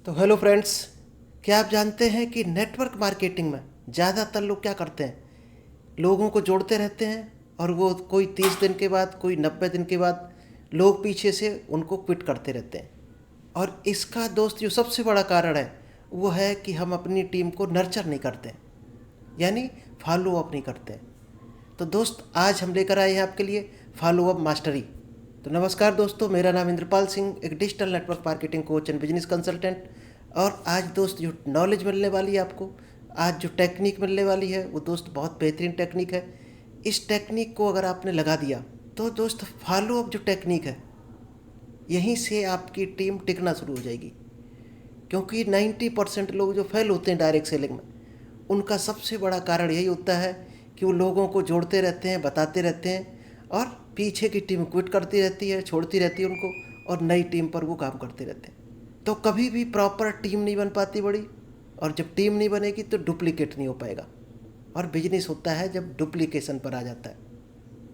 तो hello friends, क्या आप जानते हैं कि नेटवर्क मार्केटिंग में ज़्यादातर लोग क्या करते हैं? लोगों को जोड़ते रहते हैं और वो कोई 30 दिन के बाद, कोई 90 दिन के बाद लोग पीछे से उनको क्विट करते रहते हैं। और इसका दोस्त जो सबसे बड़ा कारण है वो है कि हम अपनी टीम को नर्चर नहीं करते हैं, यानी फॉलो अप नहीं करते हैं। तो दोस्त, आज हम लेकर आए हैं आपके लिए फॉलो अप मास्टरी। तो नमस्कार दोस्तों, मेरा नाम इंद्रपाल सिंह, एक digital network marketing coach and business consultant. और आज दोस्त जो नॉलेज मिलने वाली है आपको, आज जो टेक्निक मिलने वाली है वो दोस्त बहुत बेहतरीन टेक्निक है। इस टेक्निक को अगर आपने लगा दिया तो दोस्त फॉलो अप जो टेक्निक है, यहीं से आपकी टीम टिकना शुरू हो जाएगी। क्योंकि 90% लोग जो फेल होते हैं डायरेक्ट सेलिंग में, उनका सबसे बड़ा कारण यही होता है कि वो लोगों को जोड़ते रहते हैं, बताते रहते हैं और पीछे की टीम क्विट करती रहती है, छोड़ती रहती है उनको, और नई टीम पर वो काम करते रहते हैं। तो कभी भी प्रॉपर टीम नहीं बन पाती बड़ी, और जब टीम नहीं बनेगी तो डुप्लीकेट नहीं हो पाएगा। और बिजनेस होता है जब डुप्लीकेशन पर आ जाता है।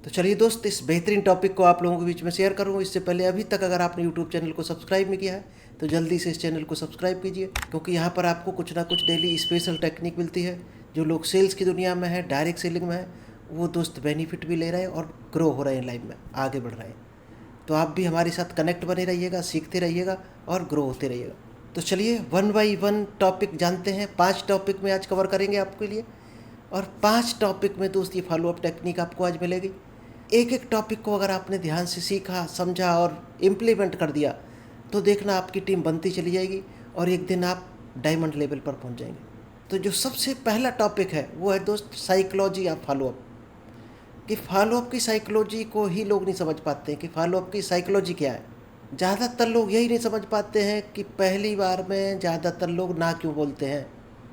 तो चलिए दोस्त, इस बेहतरीन टॉपिक को आप लोगों के बीच में शेयर करूँगा। इससे पहले अभी तक अगर आपने यूट्यूब चैनल को सब्सक्राइब नहीं किया है तो जल्दी से इस चैनल को सब्सक्राइब कीजिए, क्योंकि यहाँ पर आपको कुछ ना कुछ डेली स्पेशल टेक्निक मिलती है। जो लोग सेल्स की दुनिया में है, डायरेक्ट सेलिंग में है, वो दोस्त बेनिफिट भी ले रहे हैं और ग्रो हो रहे हैं, लाइफ में आगे बढ़ रहे हैं। तो आप भी हमारे साथ कनेक्ट बने रहिएगा, सीखते रहिएगा और ग्रो होते रहिएगा। तो चलिए वन बाई वन टॉपिक जानते हैं। 5 टॉपिक में आज कवर करेंगे आपके लिए, और 5 टॉपिक में दोस्त ये फॉलो अप टेक्निक आपको आज मिलेगी। एक एक टॉपिक को अगर आपने ध्यान से सीखा, समझा और इम्प्लीमेंट कर दिया तो देखना आपकी टीम बनती चली जाएगी और एक दिन आप डायमंड लेवल पर पहुंच जाएंगे। तो जो सबसे पहला टॉपिक है वो है दोस्त साइकोलॉजी ऑफ फॉलो अप। कि फॉलो अप की साइकोलॉजी को ही लोग नहीं समझ पाते हैं कि फॉलो अप की साइकोलॉजी क्या है। ज़्यादातर लोग यही नहीं समझ पाते हैं कि पहली बार में ज़्यादातर लोग ना क्यों बोलते हैं।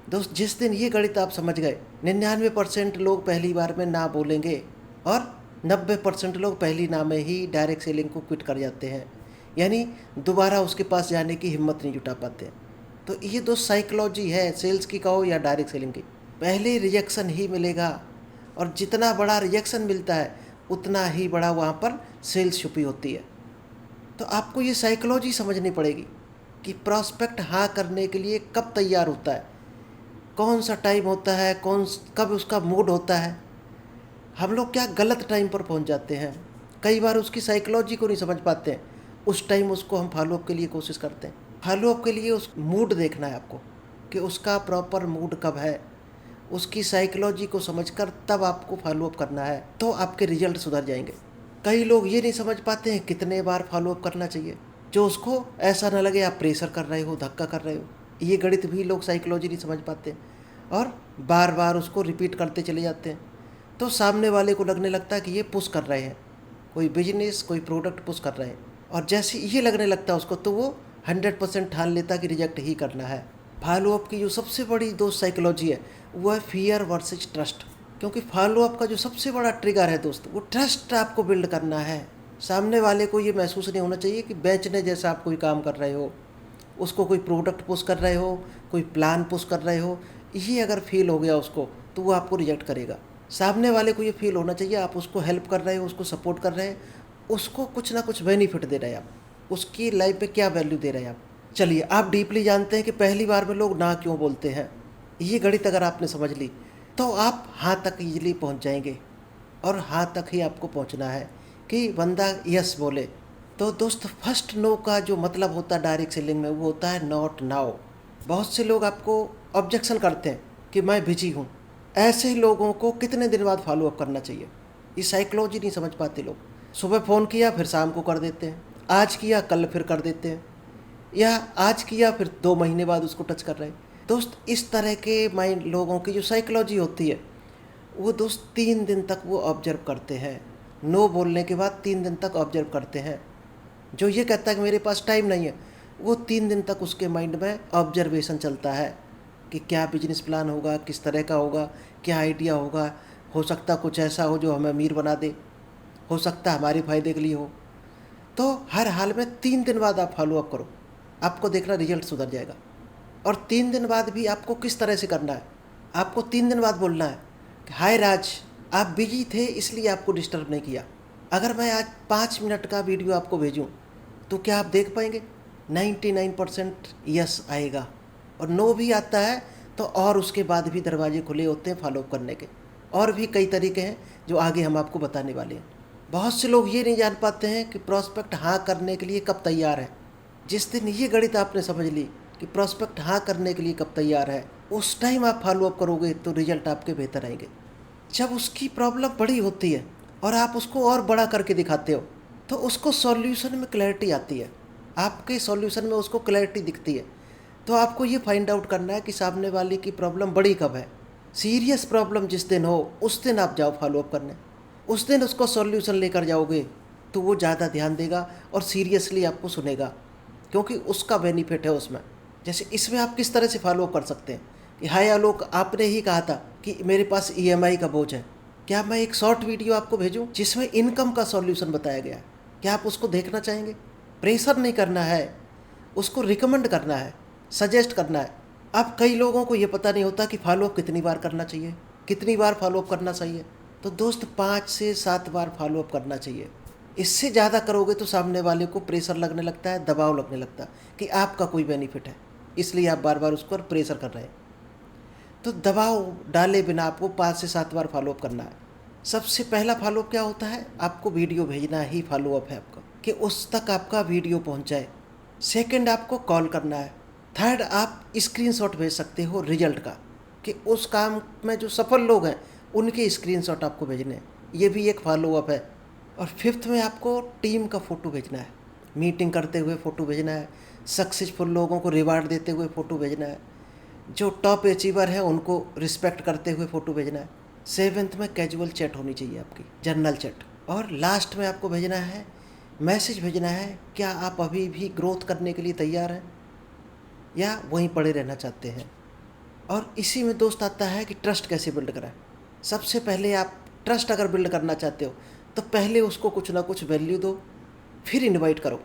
दोस्त, जिस दिन ये गणित आप समझ गए, 99% लोग पहली बार में ना बोलेंगे और 90% लोग पहली ना में ही डायरेक्ट सेलिंग को क्विट कर जाते हैं, यानी दोबारा उसके पास जाने की हिम्मत नहीं जुटा पाते हैं। तो ये दोस्त साइकोलॉजी है, सेल्स की कहो या डायरेक्ट सेलिंग की। पहले रिजेक्शन ही मिलेगा, और जितना बड़ा रिजेक्शन मिलता है उतना ही बड़ा वहाँ पर सेल्स छुपी होती है। तो आपको ये साइकोलॉजी समझनी पड़ेगी कि प्रॉस्पेक्ट हाँ करने के लिए कब तैयार होता है, कौन सा टाइम होता है, कब उसका मूड होता है। हम लोग क्या गलत टाइम पर पहुंच जाते हैं, कई बार उसकी साइकोलॉजी को नहीं समझ पाते हैं। उस टाइम उसको हम फॉलो अप के लिए कोशिश करते हैं। फॉलो अप के लिए उस मूड देखना है आपको कि उसका प्रॉपर मूड कब है, उसकी साइकोलॉजी को समझकर तब आपको फॉलो अप करना है, तो आपके रिजल्ट सुधर जाएंगे। कई लोग ये नहीं समझ पाते हैं कितने बार फॉलो अप करना चाहिए, जो उसको ऐसा ना लगे आप प्रेशर कर रहे हो, धक्का कर रहे हो। ये गणित भी लोग साइकोलॉजी नहीं समझ पाते और बार बार उसको रिपीट करते चले जाते हैं। तो सामने वाले को लगने लगता है कि ये पुश कर रहे हैं, कोई बिजनेस, कोई प्रोडक्ट पुश कर रहे हैं, और जैसे ये लगने लगता है उसको, तो वो 100% ठान लेता कि रिजेक्ट ही करना है। फॉलो अप की जो सबसे बड़ी दोस्त साइकोलॉजी है वो है फियर वर्सेस ट्रस्ट। क्योंकि फॉलो अप का जो सबसे बड़ा ट्रिगर है दोस्त, वो ट्रस्ट आपको बिल्ड करना है। सामने वाले को ये महसूस नहीं होना चाहिए कि बेचने जैसा आप कोई काम कर रहे हो, उसको कोई प्रोडक्ट पुश कर रहे हो, कोई प्लान पुश कर रहे हो। ये अगर फील हो गया उसको तो वो आपको रिजेक्ट करेगा। सामने वाले को ये फील होना चाहिए आप उसको हेल्प कर रहे हो, उसको सपोर्ट कर रहे हैं, उसको कुछ ना कुछ बेनिफिट दे रहे हैं आप, उसकी लाइफ में क्या वैल्यू दे रहे हैं आप। चलिए, आप डीपली जानते हैं कि पहली बार में लोग ना क्यों बोलते हैं। ये गणित अगर आपने समझ ली तो आप हाँ तक ईजिली पहुंच जाएंगे, और हाँ तक ही आपको पहुंचना है कि बंदा यस बोले। तो दोस्त, फर्स्ट नो का जो मतलब होता है डायरेक्ट सेलिंग में, वो होता है नॉट नाउ। बहुत से लोग आपको ऑब्जेक्शन करते हैं कि मैं बिजी हूँ। ऐसे लोगों को कितने दिन बाद फॉलो अप करना चाहिए, ये साइकोलॉजी नहीं समझ पाते लोग। सुबह फ़ोन किया फिर शाम को कर देते हैं, आज किया कल फिर कर देते हैं, या आज किया फिर 2 महीने बाद उसको टच कर रहे हैं। दोस्त, इस तरह के माइंड लोगों की जो साइकोलॉजी होती है, वो दोस्त 3 दिन तक वो ऑब्जर्व करते हैं। नो बोलने के बाद 3 दिन तक ऑब्जर्व करते हैं। जो ये कहता है कि मेरे पास टाइम नहीं है, वो 3 दिन तक उसके माइंड में ऑब्जर्वेशन चलता है कि क्या बिजनेस प्लान होगा, किस तरह का होगा, क्या आइडिया होगा। हो सकता कुछ ऐसा हो जो हमें अमीर बना दे, हो सकता हमारे फ़ायदे के लिए हो। तो हर हाल में 3 दिन बाद आप फॉलो अप करो, आपको देखना रिजल्ट सुधर जाएगा। और 3 दिन बाद भी आपको किस तरह से करना है, आपको 3 दिन बाद बोलना है कि हाय राज, आप बिजी थे इसलिए आपको डिस्टर्ब नहीं किया। अगर मैं आज 5 मिनट का वीडियो आपको भेजूं तो क्या आप देख पाएंगे? 99% यस आएगा, और नो भी आता है तो और उसके बाद भी दरवाजे खुले होते हैं फॉलोअप करने के। और भी कई तरीके हैं जो आगे हम आपको बताने वाले हैं। बहुत से लोग ये नहीं जान पाते हैं कि प्रॉस्पेक्ट हाँ करने के लिए कब तैयार है। जिस दिन ये गणित आपने समझ ली कि प्रॉस्पेक्ट हाँ करने के लिए कब तैयार है, उस टाइम आप फॉलोअप करोगे तो रिजल्ट आपके बेहतर आएंगे। जब उसकी प्रॉब्लम बड़ी होती है और आप उसको और बड़ा करके दिखाते हो तो उसको सॉल्यूशन में क्लैरिटी आती है, आपके सॉल्यूशन में उसको क्लैरिटी दिखती है। तो आपको ये फाइंड आउट करना है कि सामने वाले की प्रॉब्लम बड़ी कब है। सीरियस प्रॉब्लम जिस दिन हो उस दिन आप जाओ फॉलोअप करने, उस दिन उसको सॉल्यूशन लेकर जाओगे तो वो ज़्यादा ध्यान देगा और सीरियसली आपको सुनेगा, क्योंकि उसका बेनिफिट है उसमें। जैसे इसमें आप किस तरह से फॉलोअप कर सकते हैं कि हाय आलोक, आपने ही कहा था कि मेरे पास ईएमआई का बोझ है, क्या मैं एक शॉर्ट वीडियो आपको भेजूं जिसमें इनकम का सॉल्यूशन बताया गया है, क्या आप उसको देखना चाहेंगे? प्रेशर नहीं करना है, उसको रिकमेंड करना है, सजेस्ट करना है। अब कई लोगों को ये पता नहीं होता कि फॉलोअप कितनी बार करना चाहिए, कितनी बार फॉलोअप करना चाहिए। तो दोस्त 5 से 7 बार फॉलोअप करना चाहिए। इससे ज़्यादा करोगे तो सामने वाले को प्रेशर लगने लगता है, दबाव लगने लगता है कि आपका कोई बेनिफिट है, इसलिए आप बार बार उसको प्रेशर कर रहे हैं। तो दबाव डाले बिना आपको 5 से 7 बार फॉलोअप करना है। सबसे पहला फॉलोअप क्या होता है, आपको वीडियो भेजना ही फॉलोअप है आपका, कि उस तक आपका वीडियो पहुंच जाए। सेकंड, आपको कॉल करना है। थर्ड, आप स्क्रीनशॉट भेज सकते हो रिजल्ट का, कि उस काम में जो सफल लोग हैं उनके स्क्रीनशॉट आपको भेजने हैं, ये भी एक फॉलोअप है। और फिफ्थ में आपको टीम का फ़ोटो भेजना है, मीटिंग करते हुए फ़ोटो भेजना है, सक्सेसफुल लोगों को रिवार्ड देते हुए फ़ोटो भेजना है, जो टॉप अचीवर है उनको रिस्पेक्ट करते हुए फ़ोटो भेजना है। सेवेंथ में कैजुअल चैट होनी चाहिए आपकी, जनरल चैट। और लास्ट में आपको भेजना है, मैसेज भेजना है, क्या आप अभी भी ग्रोथ करने के लिए तैयार हैं या वहीं पड़े रहना चाहते हैं। और इसी में दोस्त आता है कि ट्रस्ट कैसे बिल्ड कराएं। सबसे पहले आप ट्रस्ट अगर बिल्ड करना चाहते हो तो पहले उसको कुछ ना कुछ वैल्यू दो, फिर इनवाइट करो।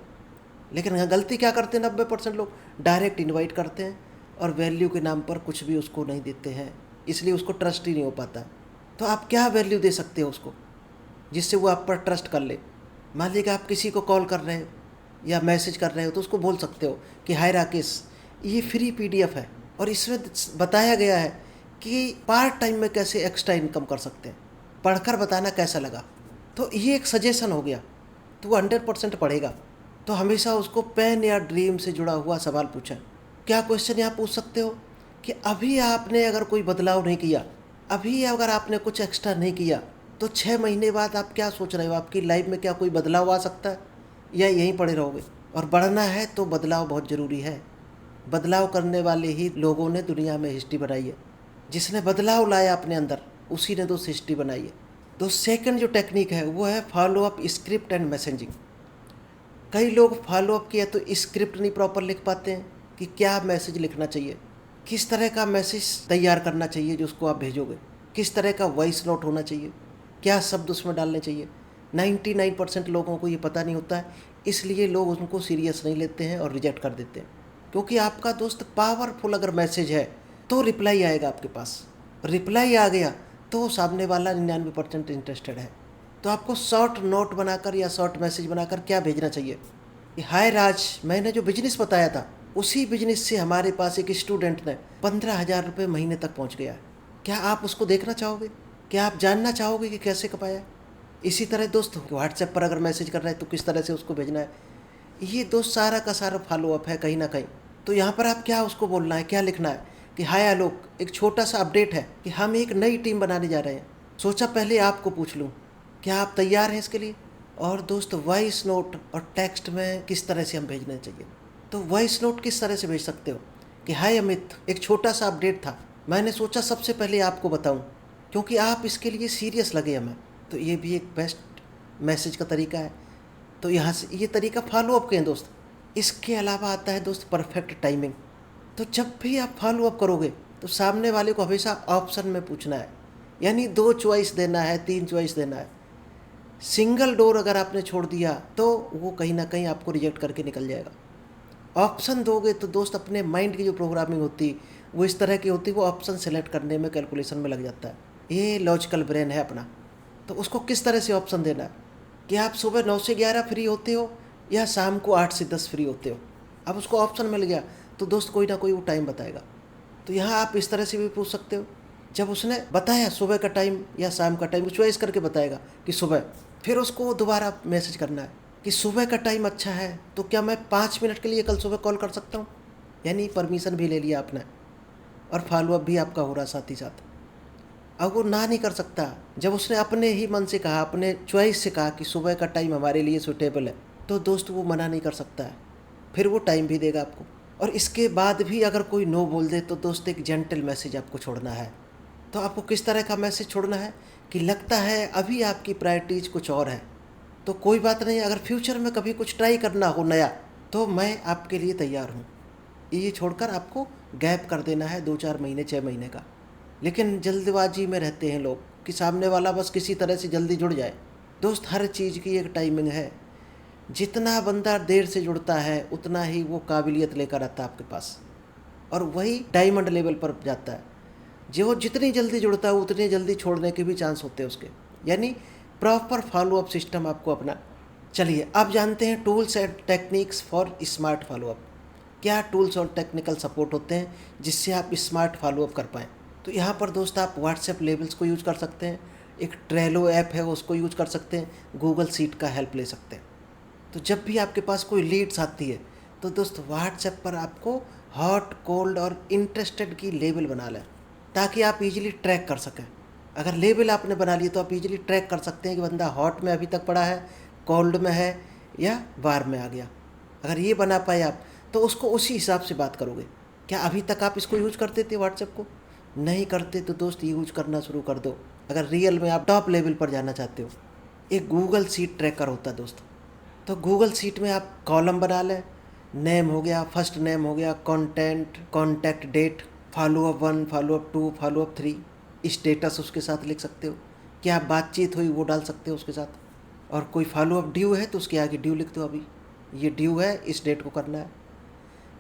लेकिन यहाँ गलती क्या करते हैं 90% लोग, डायरेक्ट इनवाइट करते हैं और वैल्यू के नाम पर कुछ भी उसको नहीं देते हैं, इसलिए उसको ट्रस्ट ही नहीं हो पाता। तो आप क्या वैल्यू दे सकते हो उसको जिससे वो आप पर ट्रस्ट कर ले। मान लीजिए आप किसी को कॉल कर रहे हो या मैसेज कर रहे हो तो उसको बोल सकते हो कि हाय राकेश, ये फ्री PDF है और इसमें बताया गया है कि पार्ट टाइम में कैसे एक्स्ट्रा इनकम कर सकते हैं, पढ़कर बताना कैसा लगा। तो ये एक सजेशन हो गया, तो वो 100% पढ़ेगा। तो हमेशा उसको पेन या ड्रीम से जुड़ा हुआ सवाल पूछें। क्या क्वेश्चन यहाँ पूछ सकते हो कि अभी आपने अगर कोई बदलाव नहीं किया, अभी अगर आपने कुछ एक्स्ट्रा नहीं किया तो 6 महीने बाद आप क्या सोच रहे हो, आपकी लाइफ में क्या कोई बदलाव आ सकता है या यहीं पड़े रहोगे। और बढ़ना है तो बदलाव बहुत ज़रूरी है। बदलाव करने वाले ही लोगों ने दुनिया में हिस्ट्री बनाई है। जिसने बदलाव लाया अपने अंदर उसी ने दोस्त हिस्ट्री बनाई है। तो सेकंड जो टेक्निक है वो है फॉलोअप स्क्रिप्ट एंड मैसेजिंग। कई लोग फॉलोअप किया तो स्क्रिप्ट नहीं प्रॉपर लिख पाते हैं कि क्या मैसेज लिखना चाहिए, किस तरह का मैसेज तैयार करना चाहिए जो उसको आप भेजोगे, किस तरह का वॉइस नोट होना चाहिए, क्या शब्द उसमें डालने चाहिए। 99% लोगों को ये पता नहीं होता है, इसलिए लोग उनको सीरियस नहीं लेते हैं और रिजेक्ट कर देते हैं। क्योंकि आपका दोस्त पावरफुल अगर मैसेज है तो रिप्लाई आएगा आपके पास, रिप्लाई आ गया तो सामने वाला 99% इंटरेस्टेड है। तो आपको शॉर्ट नोट बनाकर या शॉर्ट मैसेज बनाकर क्या भेजना चाहिए कि हाय राज, मैंने जो बिजनेस बताया था उसी बिजनेस से हमारे पास एक स्टूडेंट ने 15,000 रुपये महीने तक पहुंच गया है, क्या आप उसको देखना चाहोगे, क्या आप जानना चाहोगे कि कैसे कमाया। इसी तरह दोस्त व्हाट्सएप पर अगर मैसेज कर रहे हैं तो किस तरह से उसको भेजना है। ये दोस्त सारा का सारा फॉलोअप है कहीं ना कहीं। तो यहाँ पर आप क्या उसको बोलना है, क्या लिखना है कि हाय आलोक, एक छोटा सा अपडेट है कि हम एक नई टीम बनाने जा रहे हैं, सोचा पहले आपको पूछ लूँ, क्या आप तैयार हैं इसके लिए। और दोस्त वॉइस नोट और टेक्स्ट में किस तरह से हम भेजने चाहिए। तो वॉइस नोट किस तरह से भेज सकते हो कि हाय अमित, एक छोटा सा अपडेट था, मैंने सोचा सबसे पहले आपको बताऊं क्योंकि आप इसके लिए सीरियस लगे हमें। तो ये भी एक बेस्ट मैसेज का तरीका है। तो यहाँ से ये तरीका फॉलोअप के हैं दोस्त। इसके अलावा आता है दोस्त परफेक्ट टाइमिंग। तो जब भी आप फॉलोअप करोगे तो सामने वाले को हमेशा ऑप्शन में पूछना है, यानी 2 चॉइस देना है, 3 चॉइस देना है। सिंगल डोर अगर आपने छोड़ दिया तो वो कहीं ना कहीं आपको रिजेक्ट करके निकल जाएगा। ऑप्शन दोगे तो दोस्त अपने माइंड की जो प्रोग्रामिंग होती वो इस तरह की होती, वो ऑप्शन सेलेक्ट करने में, कैलकुलेशन में लग जाता है। ये लॉजिकल ब्रेन है अपना। तो उसको किस तरह से ऑप्शन देना है कि आप सुबह 9 से 11 फ्री होते हो या शाम को 8 से 10 फ्री होते हो। अब उसको ऑप्शन मिल गया तो दोस्त कोई ना कोई वो टाइम बताएगा। तो यहाँ आप इस तरह से भी पूछ सकते हो, जब उसने बताया सुबह का टाइम या शाम का टाइम, वो चॉइस करके बताएगा कि सुबह, फिर उसको दोबारा मैसेज करना है कि सुबह का टाइम अच्छा है तो क्या मैं 5 मिनट के लिए कल सुबह कॉल कर सकता हूँ। यानी परमिशन भी ले लिया आपने और फॉलोअप भी आपका हो रहा साथ ही साथ। अब वो ना नहीं कर सकता, जब उसने अपने ही मन से कहा, अपने चॉइस से कहा कि सुबह का टाइम हमारे लिए सूटेबल है, तो दोस्त वो मना नहीं कर सकता है, फिर वो टाइम भी देगा आपको। और इसके बाद भी अगर कोई नो बोल दे तो दोस्त एक जेंटल मैसेज आपको छोड़ना है। तो आपको किस तरह का मैसेज छोड़ना है कि लगता है अभी आपकी प्रायोरिटीज़ कुछ और है, तो कोई बात नहीं, अगर फ्यूचर में कभी कुछ ट्राई करना हो नया तो मैं आपके लिए तैयार हूँ। ये छोड़कर आपको गैप कर देना है 2-4 महीने 6 महीने का। लेकिन जल्दबाजी में रहते हैं लोग कि सामने वाला बस किसी तरह से जल्दी जुड़ जाए। दोस्त हर चीज़ की एक टाइमिंग है, जितना बंदा देर से जुड़ता है उतना ही वो काबिलियत लेकर आता है आपके पास, और वही डायमंड लेवल पर जाता है। जो जितनी जल्दी जुड़ता है उतनी जल्दी छोड़ने के भी चांस होते हैं उसके। यानी प्रॉपर फॉलोअप सिस्टम आपको अपना। चलिए अब जानते हैं tools and techniques for smart follow up. क्या टूल्स और टेक्निकल सपोर्ट होते हैं जिससे आप स्मार्ट फॉलोअप कर पाएँ। तो यहाँ पर दोस्त आप व्हाट्सएप लेवल्स को यूज़ कर सकते हैं, एक ट्रेलो ऐप है उसको यूज़ कर सकते हैं, गूगल शीट का हेल्प ले सकते हैं। तो जब भी आपके पास कोई लीड्स आती है तो दोस्त व्हाट्सएप पर आपको हॉट, कोल्ड और इंटरेस्टेड की लेबल बना लें, ताकि आप इजीली ट्रैक कर सकें। अगर लेबल आपने बना लिए तो आप इजीली ट्रैक कर सकते हैं कि बंदा हॉट में अभी तक पड़ा है, कोल्ड में है या वार में आ गया। अगर ये बना पाए आप तो उसको उसी हिसाब से बात करोगे। क्या अभी तक आप इसको यूज़ करते थे व्हाट्सएप को? नहीं करते तो दोस्त यूज़ करना शुरू कर दो, अगर रियल में आप टॉप लेवल पर जाना चाहते हो। एक गूगल शीट ट्रैकर होता है दोस्त। तो गूगल शीट में आप कॉलम बना लें, नेम हो गया, फर्स्ट नेम हो गया, content, contact date, follow up 1, follow up 2, follow up 3, status उसके साथ लिख सकते हो, क्या बातचीत हुई वो डाल सकते हो उसके साथ। और कोई फॉलोअप ड्यू है तो उसके आगे ड्यू लिख दो, अभी ये ड्यू है, इस डेट को करना है।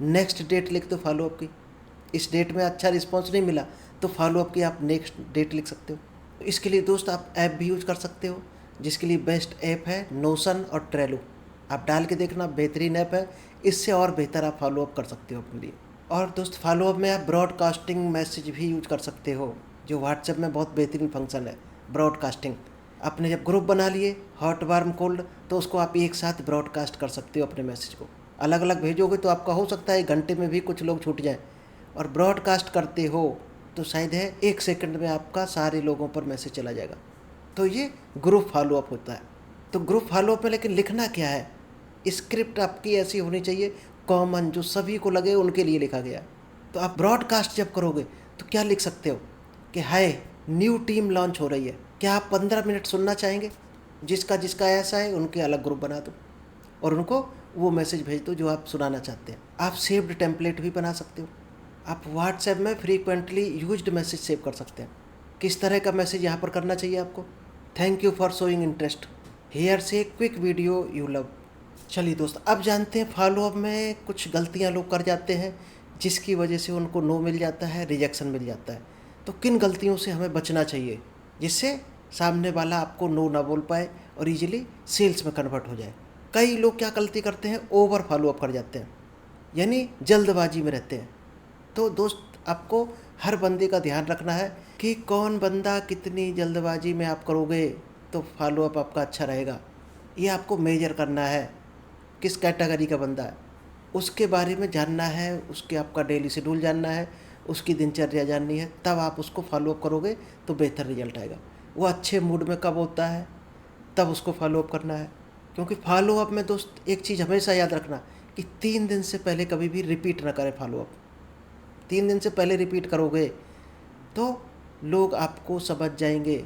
नेक्स्ट डेट लिख दो फॉलोअप की, इस डेट में अच्छा रिस्पॉन्स नहीं मिला तो फॉलोअप की आप नेक्स्ट डेट लिख सकते हो। इसके लिए दोस्त आप ऐप भी यूज़ कर सकते हो, जिसके लिए बेस्ट ऐप है नोशन और ट्रेलो। आप डाल के देखना, बेहतरीन ऐप है, इससे और बेहतर आप फॉलोअप कर सकते हो अपने लिए। और दोस्त फॉलोअप में आप ब्रॉडकास्टिंग मैसेज भी यूज कर सकते हो, जो व्हाट्सएप में बहुत बेहतरीन फंक्शन है ब्रॉडकास्टिंग। आपने जब ग्रुप बना लिए हॉट, वार्म, कोल्ड, तो उसको आप एक साथ ब्रॉडकास्ट कर सकते हो। अपने मैसेज को अलग अलग भेजोगे तो आपका हो सकता है 1 घंटे में भी कुछ लोग छूट जाएं, और ब्रॉडकास्ट करते हो तो शायद है 1 सेकंड में आपका सारे लोगों पर मैसेज चला जाएगा। तो ये ग्रुप फॉलोअप होता है। तो ग्रुप फॉलोअप में लेकिन लिखना क्या है, स्क्रिप्ट आपकी ऐसी होनी चाहिए कॉमन, जो सभी को लगे उनके लिए लिखा गया। तो आप ब्रॉडकास्ट जब करोगे तो क्या लिख सकते हो कि हाय, न्यू टीम लॉन्च हो रही है, क्या आप 15 मिनट सुनना चाहेंगे। जिसका जिसका ऐसा है उनके अलग ग्रुप बना दो और उनको वो मैसेज भेज दो जो आप सुनाना चाहते हैं। आप सेव्ड टेम्पलेट भी बना सकते हो। आप व्हाट्सएप में फ्रीक्वेंटली यूज्ड मैसेज सेव कर सकते हैं। किस तरह का मैसेज यहाँ पर करना चाहिए आपको, thank you for showing interest, हेयर से क्विक वीडियो यू लव। चलिए दोस्त अब जानते हैं फॉलोअप में कुछ गलतियाँ लोग कर जाते हैं जिसकी वजह से उनको नो मिल जाता है, रिजेक्शन मिल जाता है। तो किन गलतियों से हमें बचना चाहिए जिससे सामने वाला आपको नो ना बोल पाए और इजीली सेल्स में कन्वर्ट हो जाए। कई लोग क्या गलती करते हैं, ओवर फॉलोअप कर जाते हैं, यानी जल्दबाजी में रहते हैं। तो दोस्त आपको हर बंदे का ध्यान रखना है कि कौन बंदा कितनी जल्दबाजी में आप करोगे तो फॉलोअप आपका अच्छा रहेगा। ये आपको मेजर करना है, किस कैटेगरी का बंदा है उसके बारे में जानना है, उसके आपका डेली शेड्यूल जानना है, उसकी दिनचर्या जाननी है, तब आप उसको फॉलोअप करोगे तो बेहतर रिजल्ट आएगा। वो अच्छे मूड में कब होता है तब उसको फॉलोअप करना है। क्योंकि फॉलोअप में दोस्त एक चीज़ हमेशा याद रखना कि 3 दिन से पहले कभी भी रिपीट ना करें फॉलोअप। 3 दिन से पहले रिपीट करोगे तो लोग आपको समझ जाएंगे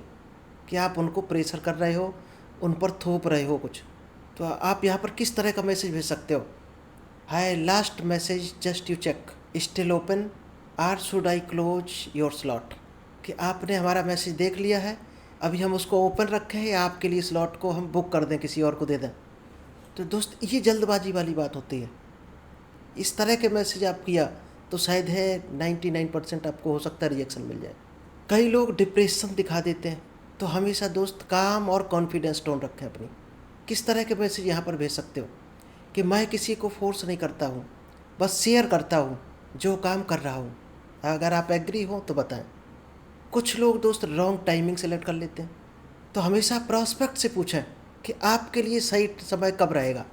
कि आप उनको प्रेशर कर रहे हो, उन पर थोप रहे हो कुछ। तो आप यहाँ पर किस तरह का मैसेज भेज सकते हो, hi last message just you check, still open, or should I close your slot. कि आपने हमारा मैसेज देख लिया है, अभी हम उसको ओपन रखें या आपके लिए स्लॉट को हम बुक कर दें, किसी और को दे दें। तो दोस्त ये जल्दबाजी वाली बात होती है। इस तरह के मैसेज आप किया तो शायद है 99% आपको हो सकता है रिजेक्शन मिल जाए। कई लोग डिप्रेशन दिखा देते हैं, तो हमेशा दोस्त काम और कॉन्फिडेंस टोन रखें अपनी। किस तरह के मैसेज यहाँ पर भेज सकते हो कि मैं किसी को फोर्स नहीं करता हूँ, बस शेयर करता हूँ जो काम कर रहा हूँ, अगर आप एग्री हो तो बताएं। कुछ लोग दोस्त रॉन्ग टाइमिंग सेलेक्ट कर लेते हैं, तो हमेशा प्रॉस्पेक्ट से पूछें कि आपके लिए सही समय कब रहेगा,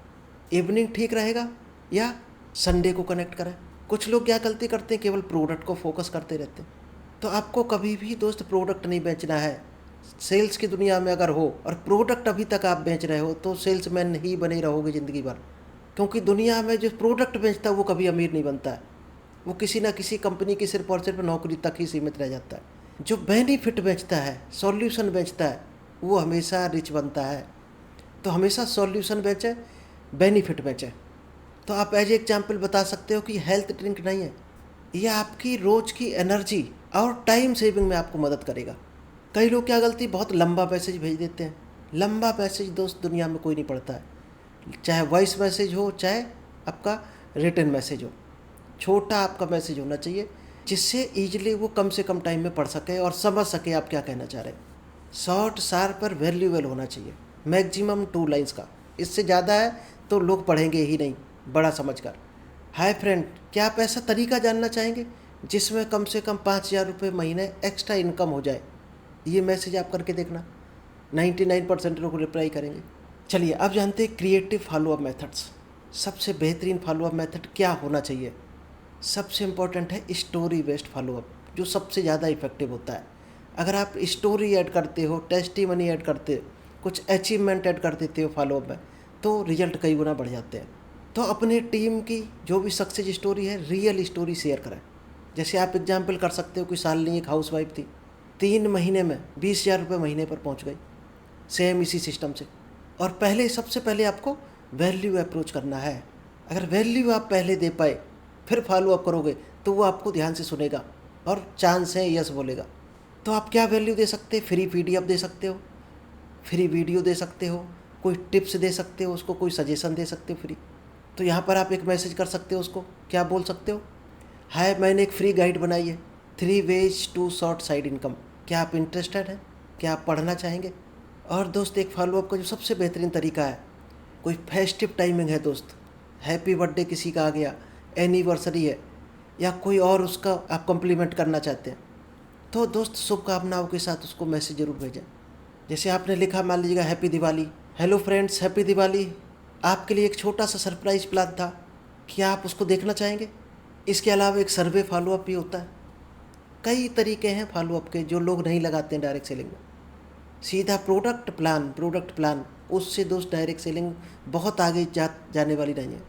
इवनिंग ठीक रहेगा या संडे को कनेक्ट करें। कुछ लोग क्या गलती करते हैं, केवल प्रोडक्ट को फोकस करते रहते हैं। तो आपको कभी भी दोस्त प्रोडक्ट नहीं बेचना है। सेल्स की दुनिया में अगर हो और प्रोडक्ट अभी तक आप बेच रहे हो तो सेल्समैन ही बने रहोगे ज़िंदगी भर, क्योंकि दुनिया में जो प्रोडक्ट बेचता है वो कभी अमीर नहीं बनता है। वो किसी ना किसी कंपनी की सिर्फ और सिर्फ नौकरी तक ही सीमित रह जाता है। जो बेनिफिट बेचता है, सॉल्यूशन बेचता है, वो हमेशा रिच बनता है। तो हमेशा सॉल्यूशन बेचें, बेनिफिट बेचें। तो आप एज एग्जाम्पल बता सकते हो कि हेल्थ ड्रिंक नहीं है, यह आपकी रोज़ की एनर्जी और टाइम सेविंग में आपको मदद करेगा। कई लोग क्या गलती, बहुत लंबा मैसेज भेज देते हैं। लंबा मैसेज दोस्त दुनिया में कोई नहीं पढ़ता है, चाहे वॉइस मैसेज हो चाहे आपका रिटन मैसेज हो। छोटा आपका मैसेज होना चाहिए जिससे ईजिली वो कम से कम टाइम में पढ़ सके और समझ सके आप क्या कहना चाह रहे हैं। शॉर्ट, शार्प और वैल्यूएबल होना चाहिए, मैक्सिमम 2 लाइन्स का। इससे ज़्यादा है तो लोग पढ़ेंगे ही नहीं, बड़ा समझकर। हाय फ्रेंड, क्या आप ऐसा तरीका जानना चाहेंगे जिसमें कम से कम 5,000 रुपये महीने एक्स्ट्रा इनकम हो जाए? ये मैसेज आप करके देखना, 99% लोग रिप्लाई करेंगे। चलिए अब जानते हैं क्रिएटिव फॉलोअप मेथड्स। सबसे बेहतरीन फॉलोअप मेथड क्या होना चाहिए? सबसे इम्पोर्टेंट है स्टोरी बेस्ड फॉलोअप, जो सबसे ज़्यादा इफेक्टिव होता है। अगर आप स्टोरी ऐड करते हो, टेस्टिमनी ऐड करते हो, कुछ अचीवमेंट ऐड कर देते हो फॉलोअप में, तो रिजल्ट कई गुना बढ़ जाते हैं। तो अपने टीम की जो भी सक्सेस स्टोरी है, रियल स्टोरी शेयर करें। जैसे आप एग्जाम्पल कर सकते हो कि शालिनी एक हाउसवाइफ थी, 3 महीने में 20,000 रुपये महीने पर पहुंच गई, सेम इसी सिस्टम से। और सबसे पहले आपको वैल्यू अप्रोच करना है। अगर वैल्यू आप पहले दे पाए फिर फॉलो अप करोगे तो वो आपको ध्यान से सुनेगा और चांस है यस बोलेगा। तो आप क्या वैल्यू दे सकते हैं? फ्री PDF दे सकते हो, फ्री वीडियो दे सकते हो, कोई टिप्स दे सकते हो उसको, कोई सजेशन दे सकते हो फ्री। तो यहाँ पर आप एक मैसेज कर सकते हो उसको, क्या बोल सकते हो, हाय मैंने एक फ्री गाइड बनाई है, 3 ways to short side income, क्या आप इंटरेस्टेड हैं? क्या आप पढ़ना चाहेंगे? और दोस्त एक फॉलोअप का जो सबसे बेहतरीन तरीका है, कोई फेस्टिव टाइमिंग है दोस्त, हैप्पी बर्थडे किसी का आ गया, एनिवर्सरी है या कोई और उसका आप कम्प्लीमेंट करना चाहते हैं, तो दोस्त शुभकामनाओं के साथ उसको मैसेज ज़रूर भेजें। जैसे आपने लिखा, मान लीजिएगा happy Diwali, hello friends happy Diwali, आपके लिए एक छोटा सा सरप्राइज़ प्लान था, क्या आप उसको देखना चाहेंगे? इसके अलावा एक सर्वे फॉलोअप भी होता है। कई तरीके हैं फॉलोअप के जो लोग नहीं लगाते हैं डायरेक्ट सेलिंग में। सीधा प्रोडक्ट प्लान, उससे दोस्त डायरेक्ट सेलिंग बहुत आगे जाने वाली नहीं है।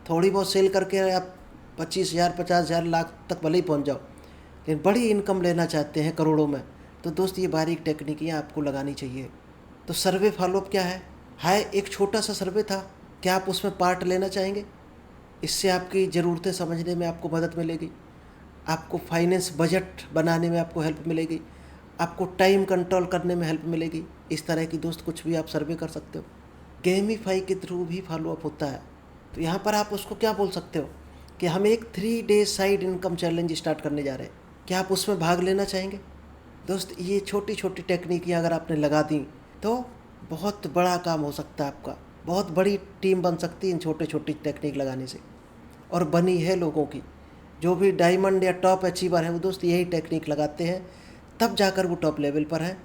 थोड़ी बहुत सेल करके आप 25,000 50,000 लाख तक भले ही पहुंच जाओ, लेकिन बड़ी इनकम लेना चाहते हैं करोड़ों में, तो दोस्त ये बारीक टेक्निकियाँ आपको लगानी चाहिए। तो सर्वे फॉलोअप क्या है? हाय एक छोटा सा सर्वे था, क्या आप उसमें पार्ट लेना चाहेंगे? इससे आपकी ज़रूरतें समझने में आपको मदद मिलेगी, आपको फाइनेंस बजट बनाने में आपको हेल्प मिलेगी, आपको टाइम कंट्रोल करने में हेल्प मिलेगी। इस तरह की दोस्त कुछ भी आप सर्वे कर सकते हो। गेमीफाई के थ्रू भी फॉलोअप होता है। तो यहाँ पर आप उसको क्या बोल सकते हो कि हम एक 3 day side income challenge start करने जा रहे हैं, क्या आप उसमें भाग लेना चाहेंगे? दोस्त ये छोटी छोटी टेक्निकियाँ अगर आपने लगा दी तो बहुत बड़ा काम हो सकता है आपका, बहुत बड़ी टीम बन सकती है इन छोटे छोटी टेक्निक लगाने से, और बनी है लोगों की। जो भी डायमंड या टॉप अचीवर है वो दोस्त यही टेक्निक लगाते हैं, तब जाकर वो टॉप लेवल पर है।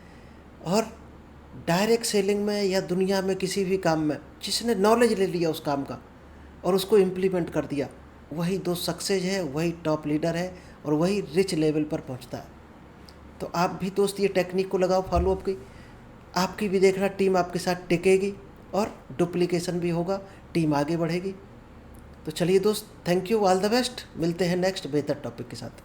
और डायरेक्ट सेलिंग में या दुनिया में किसी भी काम में जिसने नॉलेज ले लिया उस काम का और उसको इम्प्लीमेंट कर दिया, वही दोस्त सक्सेस है, वही टॉप लीडर है और वही रिच लेवल पर पहुंचता है। तो आप भी दोस्त ये टेक्निक को लगाओ फॉलोअप की, आपकी भी देखना टीम आपके साथ टिकेगी और डुप्लीकेशन भी होगा, टीम आगे बढ़ेगी। तो चलिए दोस्त, thank you, all the best, मिलते हैं नेक्स्ट बेहतर टॉपिक के साथ।